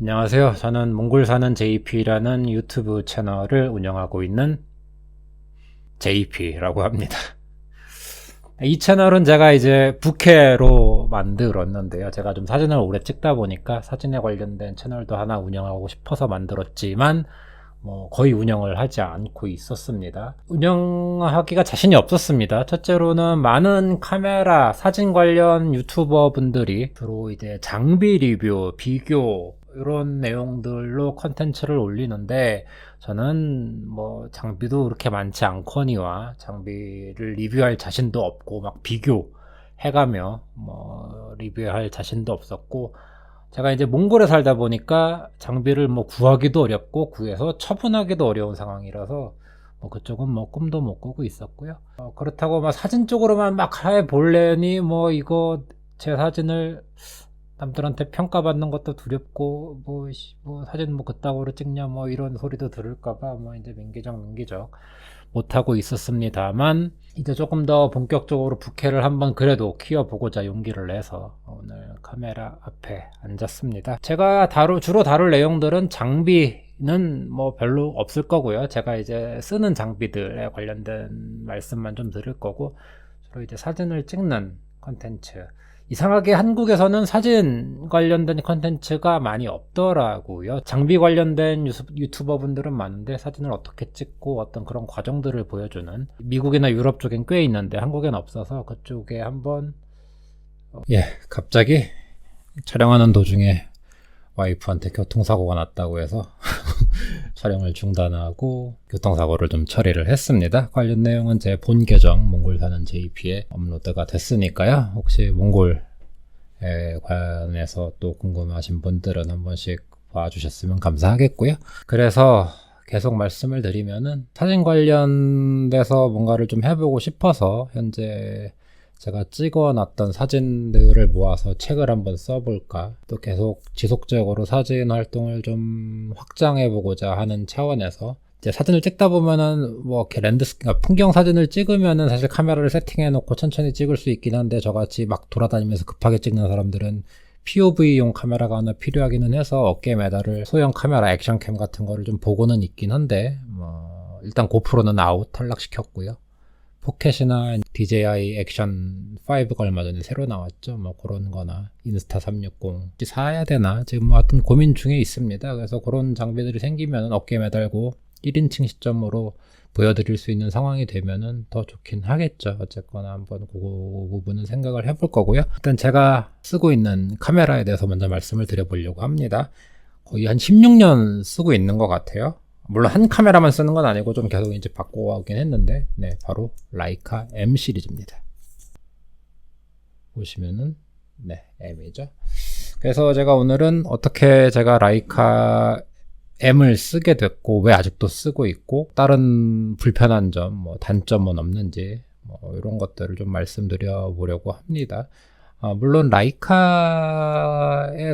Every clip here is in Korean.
안녕하세요. 저는 몽골 사는 JP라는 유튜브 채널을 운영하고 있는 JP라고 합니다. 이 채널은 제가 이제 부캐로 만들었는데요. 제가 좀 사진을 오래 찍다 보니까 사진에 관련된 채널도 하나 운영하고 싶어서 만들었지만 거의 운영을 하지 않고 있었습니다. 운영하기가 자신이 없었습니다. 첫째로는 많은 카메라, 사진 관련 유튜버 분들이 주로 이제 장비 리뷰, 비교 이런 내용들로 컨텐츠를 올리는데 저는 장비도 그렇게 많지 않거니와 장비를 리뷰할 자신도 없고 막 비교 해가며 리뷰할 자신도 없었고, 제가 이제 몽골에 살다 보니까 장비를 구하기도 어렵고 구해서 처분하기도 어려운 상황이라서 그쪽은 꿈도 못 꾸고 있었고요. 그렇다고 막 사진 쪽으로만 막 해볼래니 이거 제 사진을 남들한테 평가받는 것도 두렵고 사진 그따구로 찍냐 이런 소리도 들을까봐 이제 민기적 못하고 있었습니다만, 이제 조금 더 본격적으로 부캐를 한번 그래도 키워보고자 용기를 내서 오늘 카메라 앞에 앉았습니다. 제가 주로 다룰 내용들은 장비는 별로 없을 거고요. 제가 이제 쓰는 장비들에 관련된 말씀만 좀 드릴 거고, 주로 이제 사진을 찍는 컨텐츠. 이상하게 한국에서는 사진 관련된 컨텐츠가 많이 없더라고요. 장비 관련된 유튜버 분들은 많은데 사진을 어떻게 찍고 어떤 그런 과정들을 보여주는, 미국이나 유럽 쪽엔 꽤 있는데 한국엔 없어서 그쪽에 한번 갑자기 촬영하는 도중에 와이프한테 교통사고가 났다고 해서 촬영을 중단하고 교통사고를 좀 처리를 했습니다. 관련 내용은 제 본 계정 몽골 사는 JP에 업로드가 됐으니까요. 혹시 몽골에 관해서 또 궁금하신 분들은 한 번씩 봐주셨으면 감사하겠고요. 그래서 계속 말씀을 드리면은 사진 관련돼서 뭔가를 좀 해보고 싶어서 현재 제가 찍어놨던 사진들을 모아서 책을 한번 써볼까, 또 계속 지속적으로 사진 활동을 좀 확장해보고자 하는 차원에서, 이제 사진을 찍다 보면은 풍경 사진을 찍으면은 사실 카메라를 세팅해놓고 천천히 찍을 수 있긴 한데, 저같이 막 돌아다니면서 급하게 찍는 사람들은 POV용 카메라가 하나 필요하기는 해서 어깨 메달을 소형 카메라 액션캠 같은 거를 좀 보고는 있긴 한데, 일단 고프로는 아웃 탈락시켰고요. 포켓이나 DJI 액션 5가 얼마 전에 새로 나왔죠. 그런 거나 인스타 360 사야 되나 지금 하여튼 고민 중에 있습니다. 그래서 그런 장비들이 생기면 어깨에 매달고 1인칭 시점으로 보여드릴 수 있는 상황이 되면은 더 좋긴 하겠죠. 어쨌거나 한번 그 부분은 생각을 해볼 거고요. 일단 제가 쓰고 있는 카메라에 대해서 먼저 말씀을 드려보려고 합니다. 거의 한 16년 쓰고 있는 것 같아요. 물론 한 카메라만 쓰는 건 아니고 좀 계속 이제 바꿔가긴 했는데, 바로 라이카 M 시리즈입니다. 보시면은 M이죠. 그래서 제가 오늘은 어떻게 제가 라이카 M을 쓰게 됐고 왜 아직도 쓰고 있고 다른 불편한 점, 단점은 없는지 이런 것들을 좀 말씀드려 보려고 합니다. 물론 라이카에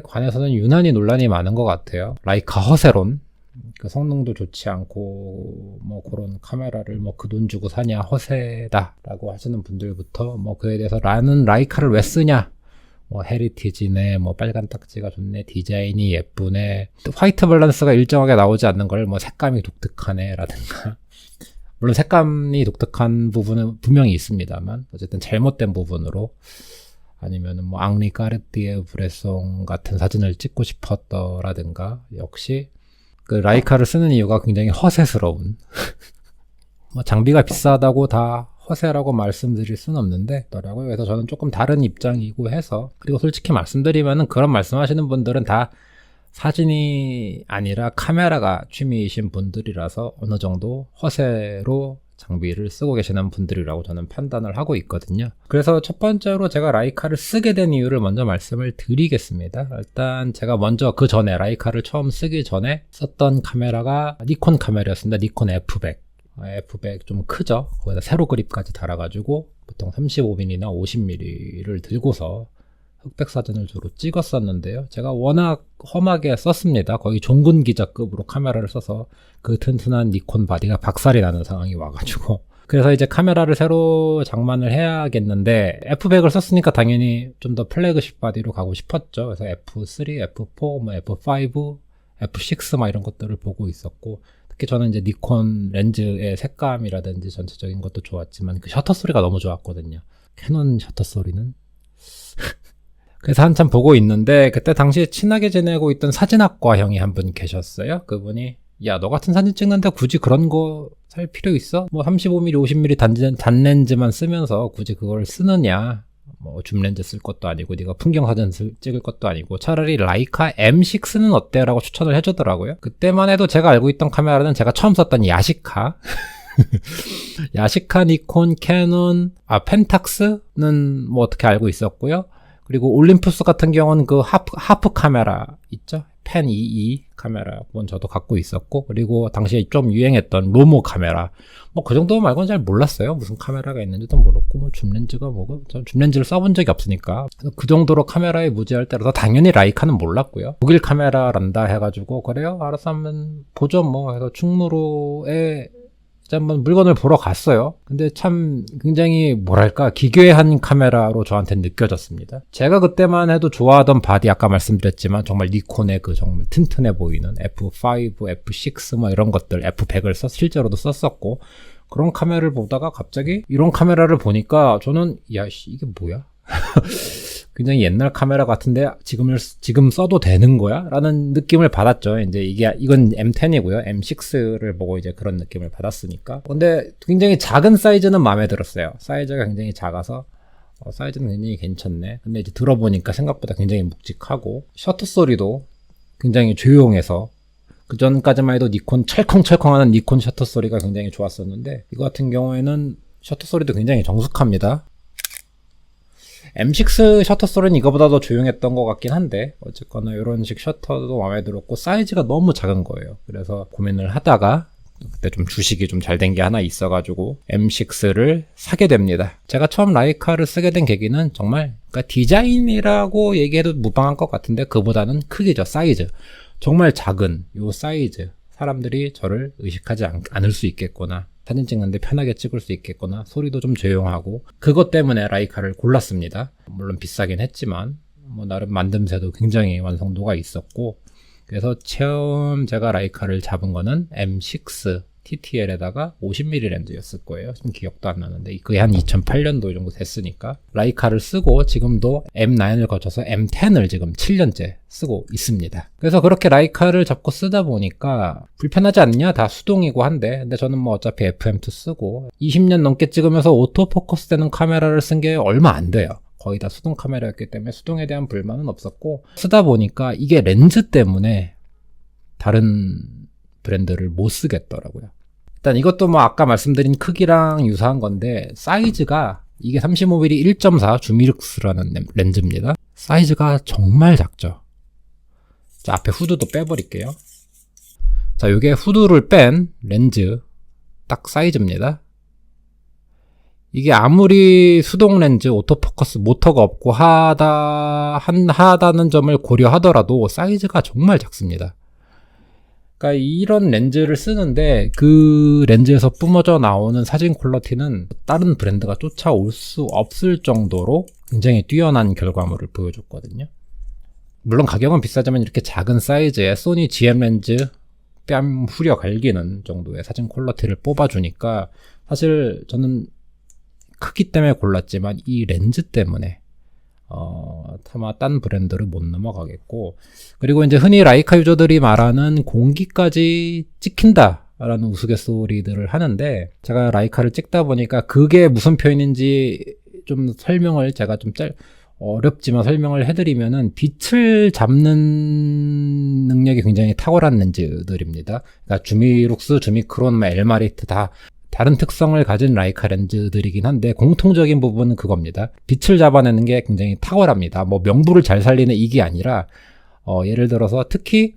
관해서는 유난히 논란이 많은 것 같아요. 라이카 허세론, 그 성능도 좋지 않고 그런 카메라를 그 돈 주고 사냐, 허세다 라고 하시는 분들부터 그에 대해서 나는 라이카를 왜 쓰냐, 헤리티지네, 빨간 딱지가 좋네, 디자인이 예쁘네, 화이트 밸런스가 일정하게 나오지 않는 걸 색감이 독특하네 라든가, 물론 색감이 독특한 부분은 분명히 있습니다만 어쨌든 잘못된 부분으로, 아니면은 앙리 까르띠에 브레송 같은 사진을 찍고 싶었더라든가, 역시 그 라이카를 쓰는 이유가 굉장히 허세스러운 장비가 비싸다고 다 허세라고 말씀드릴 수는 없는데 더라고요. 그래서 저는 조금 다른 입장이고 해서, 그리고 솔직히 말씀드리면은 그런 말씀하시는 분들은 다 사진이 아니라 카메라가 취미이신 분들이라서 어느 정도 허세로 장비를 쓰고 계시는 분들이라고 저는 판단을 하고 있거든요. 그래서 첫 번째로 제가 라이카를 쓰게 된 이유를 먼저 말씀을 드리겠습니다. 일단 제가 먼저 그 전에 라이카를 처음 쓰기 전에 썼던 카메라가 니콘 카메라였습니다. 니콘 F100. F100 좀 크죠? 거기다 세로 그립까지 달아가지고 보통 35mm나 50mm를 들고서 흑백 사진을 주로 찍었었는데요. 제가 워낙 험하게 썼습니다. 거의 종군 기자급으로 카메라를 써서 그 튼튼한 니콘 바디가 박살이 나는 상황이 와가지고 그래서 이제 카메라를 새로 장만을 해야겠는데 F100을 썼으니까 당연히 좀 더 플래그십 바디로 가고 싶었죠. 그래서 F3, F4, 뭐 F5, F6 막 이런 것들을 보고 있었고, 특히 저는 이제 니콘 렌즈의 색감이라든지 전체적인 것도 좋았지만 그 셔터 소리가 너무 좋았거든요. 캐논 셔터 소리는 그래서 한참 보고 있는데, 그때 당시에 친하게 지내고 있던 사진학과 형이 한 분 계셨어요. 그분이 야, 너 같은 사진 찍는데 굳이 그런 거 살 필요 있어? 뭐 35mm, 50mm 단렌즈만 쓰면서 굳이 그걸 쓰느냐? 뭐 줌렌즈 쓸 것도 아니고 네가 풍경 사진 찍을 것도 아니고 차라리 라이카 M6는 어때? 라고 추천을 해주더라고요. 그때만 해도 제가 알고 있던 카메라는 제가 처음 썼던 야시카 야시카, 니콘, 캐논, 펜탁스는 뭐 어떻게 알고 있었고요. 그리고 올림푸스 같은 경우는 그 하프 카메라 있죠? 펜 22 카메라, 그건 저도 갖고 있었고, 그리고 당시에 좀 유행했던 로모 카메라, 뭐 그 정도 말고는 잘 몰랐어요. 무슨 카메라가 있는지도 모르고, 뭐 줌렌즈가 뭐고, 전 줌렌즈를 써본 적이 없으니까 그 정도로 카메라에 무지할 때라서 당연히 라이카는 몰랐고요. 독일 카메라란다 해가지고 그래요? 알아서 한번 보죠 뭐 해서 충무로에 한번 물건을 보러 갔어요. 근데 참 굉장히 뭐랄까 기괴한 카메라로 저한테는 느껴졌습니다. 제가 그때만 해도 좋아하던 바디, 아까 말씀드렸지만 정말 니콘의 그 정말 튼튼해 보이는 F5, F6 뭐 이런 것들, F100을 실제로도 썼었고, 그런 카메라를 보다가 갑자기 이런 카메라를 보니까 저는 야씨 이게 뭐야? 굉장히 옛날 카메라 같은데 지금 써도 되는 거야? 라는 느낌을 받았죠. 이제 이건 M10이고요. M6를 보고 이제 그런 느낌을 받았으니까. 근데 굉장히 작은 사이즈는 마음에 들었어요. 사이즈가 굉장히 작아서 사이즈는 굉장히 괜찮네. 근데 이제 들어보니까 생각보다 굉장히 묵직하고, 셔터 소리도 굉장히 조용해서, 그 전까지만 해도 니콘 철컹철컹하는 니콘 셔터 소리가 굉장히 좋았었는데, 이거 같은 경우에는 셔터 소리도 굉장히 정숙합니다. M6 셔터 소리는 이거보다 더 조용했던 것 같긴 한데, 어쨌거나 이런 식 셔터도 마음에 들었고, 사이즈가 너무 작은 거예요. 그래서 고민을 하다가 그때 좀 주식이 좀 잘 된 게 하나 있어가지고 M6를 사게 됩니다. 제가 처음 라이카를 쓰게 된 계기는 정말, 그러니까 디자인이라고 얘기해도 무방할 것 같은데 그보다는 크기죠. 사이즈. 정말 작은 요 사이즈. 사람들이 저를 의식하지 않을 수 있겠구나. 사진 찍는데 편하게 찍을 수 있겠구나. 소리도 좀 조용하고. 그것 때문에 라이카를 골랐습니다. 물론 비싸긴 했지만 뭐 나름 만듦새도 굉장히 완성도가 있었고, 그래서 처음 제가 라이카를 잡은 거는 M6 TTL에다가 50mm 렌즈였을 거예요. 지금 기억도 안 나는데 그게 한 2008년도 정도 됐으니까. 라이카를 쓰고 지금도 M9을 거쳐서 M10을 지금 7년째 쓰고 있습니다. 그래서 그렇게 라이카를 잡고 쓰다 보니까 불편하지 않냐? 다 수동이고 한데, 근데 저는 뭐 어차피 FM2 쓰고 20년 넘게 찍으면서 오토포커스 되는 카메라를 쓴 게 얼마 안 돼요. 거의 다 수동 카메라였기 때문에 수동에 대한 불만은 없었고, 쓰다 보니까 이게 렌즈 때문에 다른 브랜드를 못 쓰겠더라고요. 일단 이것도 뭐 아까 말씀드린 크기랑 유사한 건데, 사이즈가 이게 35mm 1.4 주미륵스라는 렌즈입니다. 사이즈가 정말 작죠. 자, 앞에 후드도 빼버릴게요. 자, 이게 후드를 뺀 렌즈 딱 사이즈입니다. 이게 아무리 수동 렌즈, 오토포커스 모터가 없고 하다는 점을 고려하더라도 사이즈가 정말 작습니다. 그러니까 이런 렌즈를 쓰는데 그 렌즈에서 뿜어져 나오는 사진 퀄리티는 다른 브랜드가 쫓아올 수 없을 정도로 굉장히 뛰어난 결과물을 보여줬거든요. 물론 가격은 비싸지만 이렇게 작은 사이즈의 소니 GM 렌즈 뺨 후려 갈기는 정도의 사진 퀄리티를 뽑아주니까, 사실 저는 크기 때문에 골랐지만 이 렌즈 때문에 아마 딴 브랜드를 못 넘어가겠고, 그리고 이제 흔히 라이카 유저들이 말하는 공기까지 찍힌다 라는 우스갯소리들을 하는데, 제가 라이카를 찍다 보니까 그게 무슨 표현인지 좀 설명을 제가 좀 어렵지만 설명을 해드리면은, 빛을 잡는 능력이 굉장히 탁월한 렌즈들입니다. 그러니까 주미룩스, 주미크론, 엘마리트 다 다른 특성을 가진 라이카 렌즈들이긴 한데 공통적인 부분은 그겁니다. 빛을 잡아내는 게 굉장히 탁월합니다. 뭐 명부를 잘 살리는 이게 아니라 예를 들어서 특히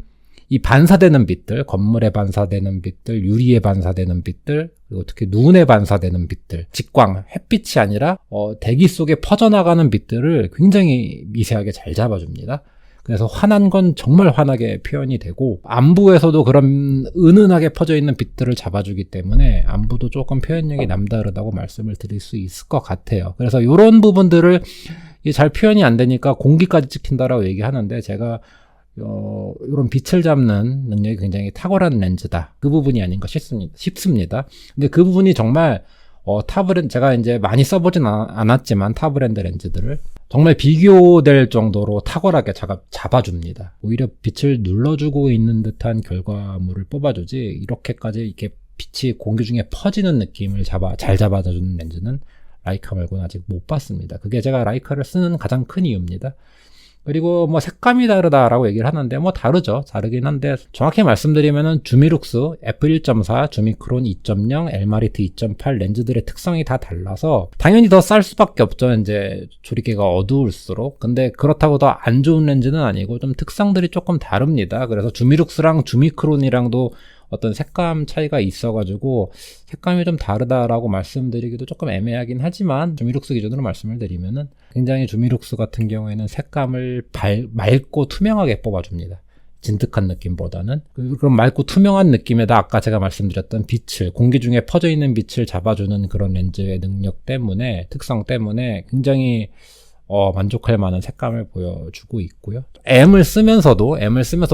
이 반사되는 빛들, 건물에 반사되는 빛들, 유리에 반사되는 빛들, 그리고 특히 눈에 반사되는 빛들, 직광, 햇빛이 아니라 대기 속에 퍼져나가는 빛들을 굉장히 미세하게 잘 잡아줍니다. 그래서 환한 건 정말 환하게 표현이 되고 안부에서도 그런 은은하게 퍼져 있는 빛들을 잡아주기 때문에 안부도 조금 표현력이 남다르다고 말씀을 드릴 수 있을 것 같아요. 그래서 이런 부분들을 잘 표현이 안 되니까 공기까지 찍힌다라고 얘기하는데 제가 이런 빛을 잡는 능력이 굉장히 탁월한 렌즈다. 그 부분이 아닌가 싶습니다. 근데 그 부분이 정말 제가 이제 많이 써보진 않았지만 타 브랜드 렌즈들을 정말 비교될 정도로 탁월하게 잡아줍니다. 오히려 빛을 눌러주고 있는 듯한 결과물을 뽑아주지 이렇게까지 이렇게 빛이 공기 중에 퍼지는 느낌을 잘 잡아주는 렌즈는 라이카 말고는 아직 못 봤습니다. 그게 제가 라이카를 쓰는 가장 큰 이유입니다. 그리고 뭐 색감이 다르다라고 얘기를 하는데 뭐 다르긴 한데 정확히 말씀드리면은 주미룩스, f1.4, 주미크론 2.0, 엘마리트 2.8 렌즈들의 특성이 다 달라서 당연히 더 쌀 수밖에 없죠. 이제 조리개가 어두울수록. 근데 그렇다고 더 안 좋은 렌즈는 아니고 좀 특성들이 조금 다릅니다. 그래서 주미룩스랑 주미크론이랑도 어떤 색감 차이가 있어가지고 색감이 좀 다르다라고 말씀드리기도 조금 애매하긴 하지만 주미룩스 기준으로 말씀을 드리면은 굉장히 주미룩스 같은 경우에는 색감을 맑고 투명하게 뽑아줍니다. 진득한 느낌보다는. 그럼 맑고 투명한 느낌에다 아까 제가 말씀드렸던 빛을, 공기 중에 퍼져 있는 빛을 잡아주는 그런 렌즈의 능력 때문에, 특성 때문에 굉장히 만족할 만한 색감을 보여주고 있고요. M을 쓰면서도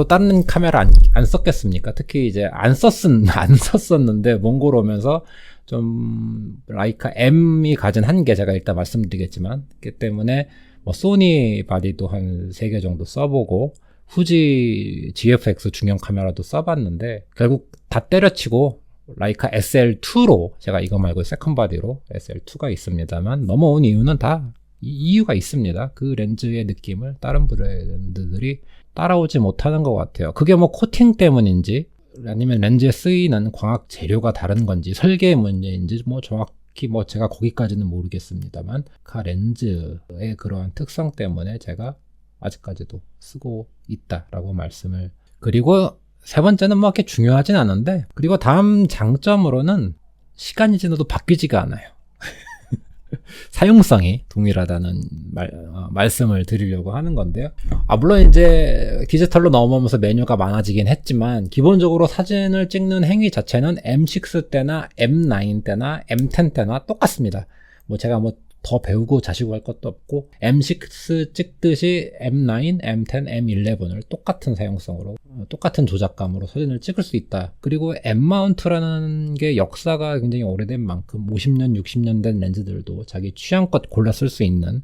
다른 카메라 안 썼겠습니까? 특히 이제 안 썼었는데 몽골 오면서 좀 라이카 M이 가진 한계 제가 일단 말씀드리겠지만, 그렇기 때문에 뭐 소니 바디도 한 3개 정도 써보고 후지 GFX 중형 카메라도 써봤는데 결국 다 때려치고 라이카 SL2로, 제가 이거 말고 세컨 바디로 SL2가 있습니다만 넘어온 이유는 다 이유가 있습니다. 그 렌즈의 느낌을 다른 브랜드들이 따라오지 못하는 것 같아요. 그게 뭐 코팅 때문인지 아니면 렌즈에 쓰이는 광학 재료가 다른 건지 설계의 문제인지 뭐 정확히 뭐 제가 거기까지는 모르겠습니다만 그 렌즈의 그러한 특성 때문에 제가 아직까지도 쓰고 있다라고 말씀을. 그리고 세 번째는 뭐 그렇게 중요하진 않은데, 그리고 다음 장점으로는 시간이 지나도 바뀌지가 않아요. 사용성이 동일하다는 말씀을 드리려고 하는 건데요. 물론 이제 디지털로 넘어오면서 메뉴가 많아지긴 했지만 기본적으로 사진을 찍는 행위 자체는 M6 때나 M9 때나 M10 때나 똑같습니다. 뭐 제가 뭐 더 배우고 자시고 할 것도 없고 M6 찍듯이 M9, M10, M11을 똑같은 사용성으로 똑같은 조작감으로 사진을 찍을 수 있다. 그리고 M 마운트라는 게 역사가 굉장히 오래된 만큼 50년, 60년 된 렌즈들도 자기 취향껏 골라 쓸 수 있는,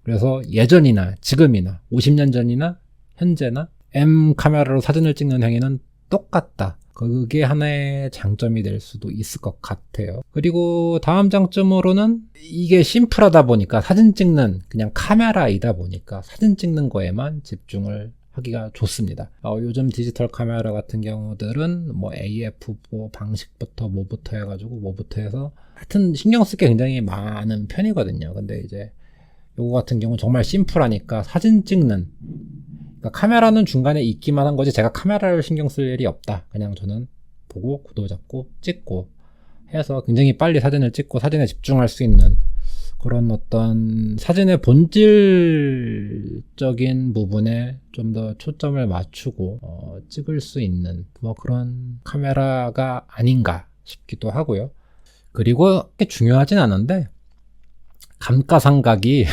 그래서 예전이나 지금이나 50년 전이나 현재나 M 카메라로 사진을 찍는 행위는 똑같다. 그게 하나의 장점이 될 수도 있을 것 같아요. 그리고 다음 장점으로는 이게 심플하다 보니까, 사진 찍는 그냥 카메라이다 보니까 사진 찍는 거에만 집중을 하기가 좋습니다. 요즘 디지털 카메라 같은 경우들은 뭐 AF 방식부터 뭐부터 해서 하여튼 신경 쓸 게 굉장히 많은 편이거든요. 근데 이제 요거 같은 경우는 정말 심플하니까 사진 찍는, 그러니까 카메라는 중간에 있기만 한 거지 제가 카메라를 신경 쓸 일이 없다. 그냥 저는 보고 구도 잡고 찍고 해서 굉장히 빨리 사진을 찍고 사진에 집중할 수 있는 그런 어떤 사진의 본질적인 부분에 좀 더 초점을 맞추고 찍을 수 있는 뭐 그런 카메라가 아닌가 싶기도 하고요. 그리고 그렇게 중요하진 않은데 감가상각이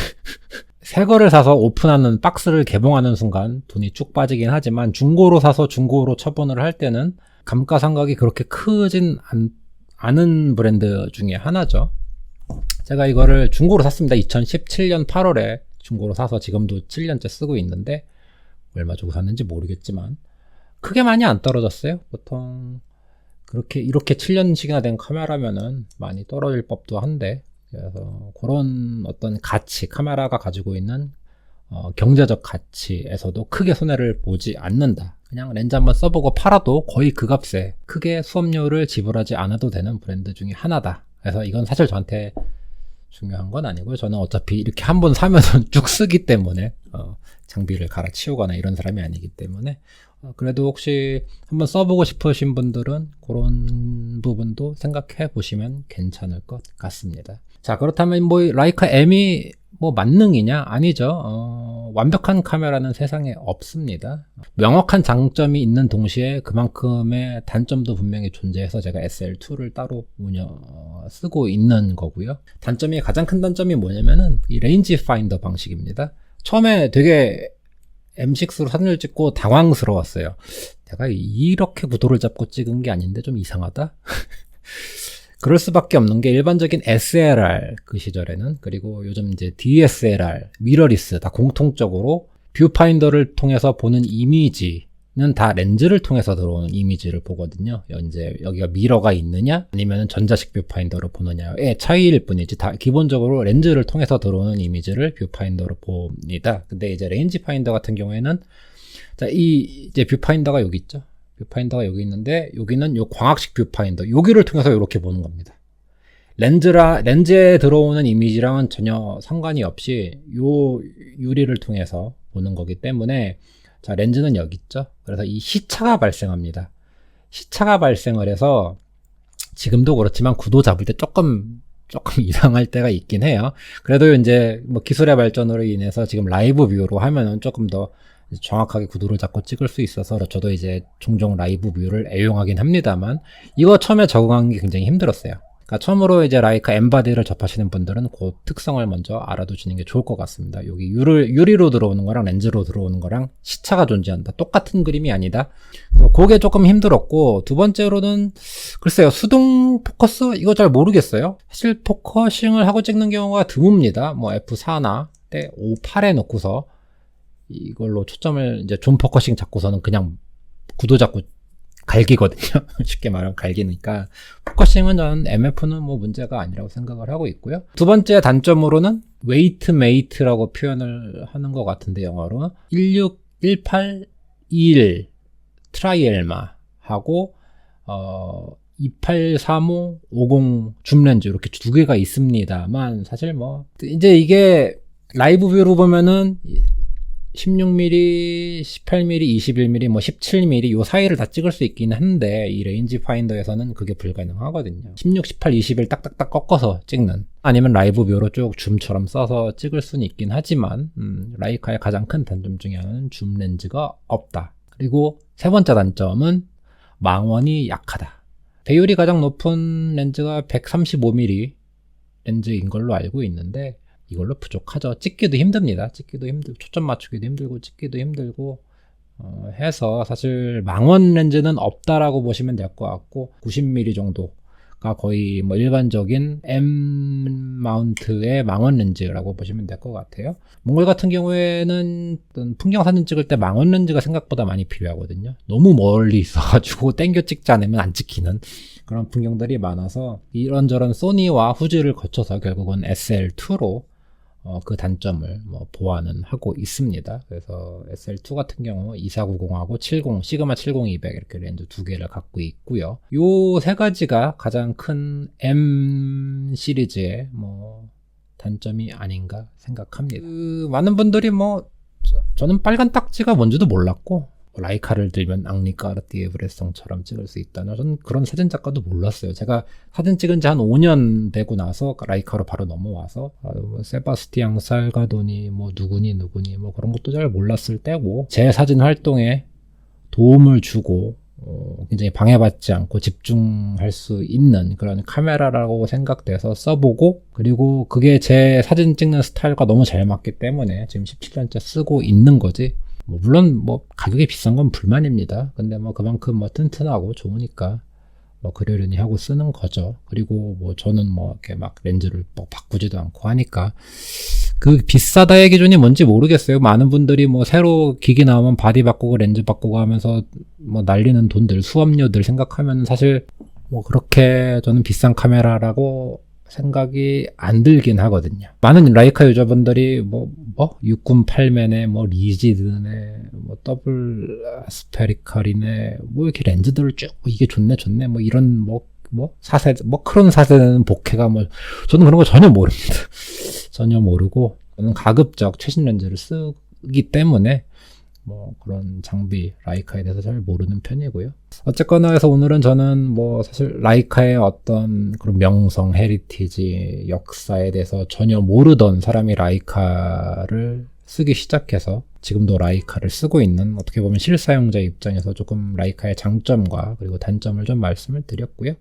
새 거를 사서 오픈하는 박스를 개봉하는 순간 돈이 쭉 빠지긴 하지만 중고로 사서 중고로 처분을 할 때는 감가상각이 그렇게 크진 않은 브랜드 중에 하나죠. 제가 이거를 중고로 샀습니다. 2017년 8월에 중고로 사서 지금도 7년째 쓰고 있는데 얼마 주고 샀는지 모르겠지만 크게 많이 안 떨어졌어요. 보통 이렇게 7년씩이나 된 카메라면은 많이 떨어질 법도 한데, 그래서 그런 어떤 가치, 카메라가 가지고 있는 경제적 가치에서도 크게 손해를 보지 않는다. 그냥 렌즈 한번 써보고 팔아도 거의 그 값에 크게 수업료를 지불하지 않아도 되는 브랜드 중에 하나다. 그래서 이건 사실 저한테 중요한 건 아니고요. 저는 어차피 이렇게 한번 사면서 쭉 쓰기 때문에 장비를 갈아치우거나 이런 사람이 아니기 때문에 그래도 혹시 한번 써보고 싶으신 분들은 그런 부분도 생각해 보시면 괜찮을 것 같습니다. 자, 그렇다면 뭐 라이카 M이 뭐 만능이냐? 아니죠. 완벽한 카메라는 세상에 없습니다. 명확한 장점이 있는 동시에 그만큼의 단점도 분명히 존재해서 제가 SL2를 따로 쓰고 있는 거고요. 가장 큰 단점이 뭐냐면은 이 레인지 파인더 방식입니다. 처음에 되게 M6로 사진을 찍고 당황스러웠어요. 내가 이렇게 구도를 잡고 찍은 게 아닌데 좀 이상하다? 그럴 수밖에 없는 게 일반적인 SLR 그 시절에는, 그리고 요즘 이제 DSLR, 미러리스 다 공통적으로 뷰파인더를 통해서 보는 이미지는 다 렌즈를 통해서 들어오는 이미지를 보거든요. 이제 여기가 미러가 있느냐 아니면 전자식 뷰파인더로 보느냐의 차이일 뿐이지 다 기본적으로 렌즈를 통해서 들어오는 이미지를 뷰파인더로 봅니다. 근데 이제 레인지 파인더 같은 경우에는 자, 이제 뷰파인더가 여기 있죠. 뷰파인더가 여기 있는데 여기는 요 광학식 뷰파인더, 여기를 통해서 이렇게 보는 겁니다. 렌즈에 들어오는 이미지랑은 전혀 상관이 없이 요 유리를 통해서 보는 거기 때문에, 자, 렌즈는 여기 있죠. 그래서 이 시차가 발생합니다. 시차가 발생을 해서 지금도 그렇지만 구도 잡을 때 조금 이상할 때가 있긴 해요. 그래도 이제 뭐 기술의 발전으로 인해서 지금 라이브 뷰로 하면은 조금 더 정확하게 구도를 잡고 찍을 수 있어서 저도 이제 종종 라이브 뷰를 애용하긴 합니다만, 이거 처음에 적응하는 게 굉장히 힘들었어요. 그러니까 처음으로 이제 라이카 엠바디를 접하시는 분들은 그 특성을 먼저 알아두시는 게 좋을 것 같습니다. 여기 유리로 들어오는 거랑 렌즈로 들어오는 거랑 시차가 존재한다. 똑같은 그림이 아니다. 그래서 그게 조금 힘들었고, 두 번째로는 글쎄요, 수동 포커스 이거 잘 모르겠어요. 사실 포커싱을 하고 찍는 경우가 드뭅니다. 뭐 F4나 때 5.8에 놓고서 이걸로 초점을 이제 줌 포커싱 잡고서는 그냥 구도 잡고 갈기거든요. 쉽게 말하면 갈기니까 포커싱은 저는 MF는 뭐 문제가 아니라고 생각을 하고 있고요. 두 번째 단점으로는 웨이트 메이트라고 표현을 하는 것 같은데, 영어로 161821 트라이엘마 하고 2835 50 줌렌즈 이렇게 두 개가 있습니다만, 사실 뭐 이제 이게 라이브 뷰로 보면은 16mm, 18mm, 21mm, 뭐 17mm 요 사이를 다 찍을 수 있긴 한데, 이 레인지 파인더에서는 그게 불가능하거든요. 16, 18, 21 딱딱딱 꺾어서 찍는, 아니면 라이브 뷰로 쭉 줌처럼 써서 찍을 수는 있긴 하지만, 라이카의 가장 큰 단점 중에 하나는 줌 렌즈가 없다. 그리고 세 번째 단점은 망원이 약하다. 배율이 가장 높은 렌즈가 135mm 렌즈인 걸로 알고 있는데, 이걸로 부족하죠. 찍기도 힘듭니다. 초점 맞추기도 힘들고 찍기도 힘들고 해서 사실 망원 렌즈는 없다라고 보시면 될 것 같고, 90mm 정도가 거의 뭐 일반적인 M 마운트의 망원 렌즈라고 보시면 될 것 같아요. 몽골 같은 경우에는 풍경 사진 찍을 때 망원 렌즈가 생각보다 많이 필요하거든요. 너무 멀리 있어가지고 땡겨 찍지 않으면 안 찍히는 그런 풍경들이 많아서, 이런저런 소니와 후지를 거쳐서 결국은 SL2로 그 단점을 뭐 보완은 하고 있습니다. 그래서 SL2 같은 경우 2490하고 70, 시그마 70-200 이렇게 렌즈 두 개를 갖고 있고요. 요 세 가지가 가장 큰 M 시리즈의 뭐 단점이 아닌가 생각합니다. 많은 분들이 뭐, 저는 빨간 딱지가 뭔지도 몰랐고, 라이카를 들면 앙리카르띠에 브레송처럼 찍을 수 있다는, 저는 그런 사진 작가도 몰랐어요. 제가 사진 찍은 지 한 5년 되고 나서 라이카로 바로 넘어와서 뭐 세바스티앙 살가도니 뭐 누구니 뭐 그런 것도 잘 몰랐을 때고, 제 사진 활동에 도움을 주고 굉장히 방해받지 않고 집중할 수 있는 그런 카메라라고 생각돼서 써보고, 그리고 그게 제 사진 찍는 스타일과 너무 잘 맞기 때문에 지금 17년째 쓰고 있는 거지. 뭐 물론 뭐 가격이 비싼 건 불만입니다. 근데 뭐 그만큼 뭐 튼튼하고 좋으니까 뭐 그러려니 하고 쓰는 거죠. 그리고 뭐 저는 뭐 이렇게 막 렌즈를 뭐 바꾸지도 않고 하니까, 그 비싸다의 기준이 뭔지 모르겠어요. 많은 분들이 뭐 새로 기기 나오면 바디 바꾸고 렌즈 바꾸고 하면서 뭐 날리는 돈들, 수업료들 생각하면 사실 뭐 그렇게 저는 비싼 카메라라고 생각이 안 들긴 하거든요. 많은 라이카 유저분들이 뭐 608맨에 뭐 리지드네, 뭐 더블 스페리컬이네, 뭐 이렇게 렌즈들을 쭉 이게 좋네 뭐 이런 뭐 4세대, 뭐 크론 4세대는 복해가 뭐, 저는 그런 거 전혀 모릅니다. 전혀 모르고, 저는 가급적 최신 렌즈를 쓰기 때문에 뭐 그런 장비 라이카에 대해서 잘 모르는 편이고요. 어쨌거나 해서 오늘은 저는 뭐 사실 라이카의 어떤 그런 명성, 헤리티지, 역사에 대해서 전혀 모르던 사람이 라이카를 쓰기 시작해서 지금도 라이카를 쓰고 있는 어떻게 보면 실사용자 입장에서 조금 라이카의 장점과 그리고 단점을 좀 말씀을 드렸고요.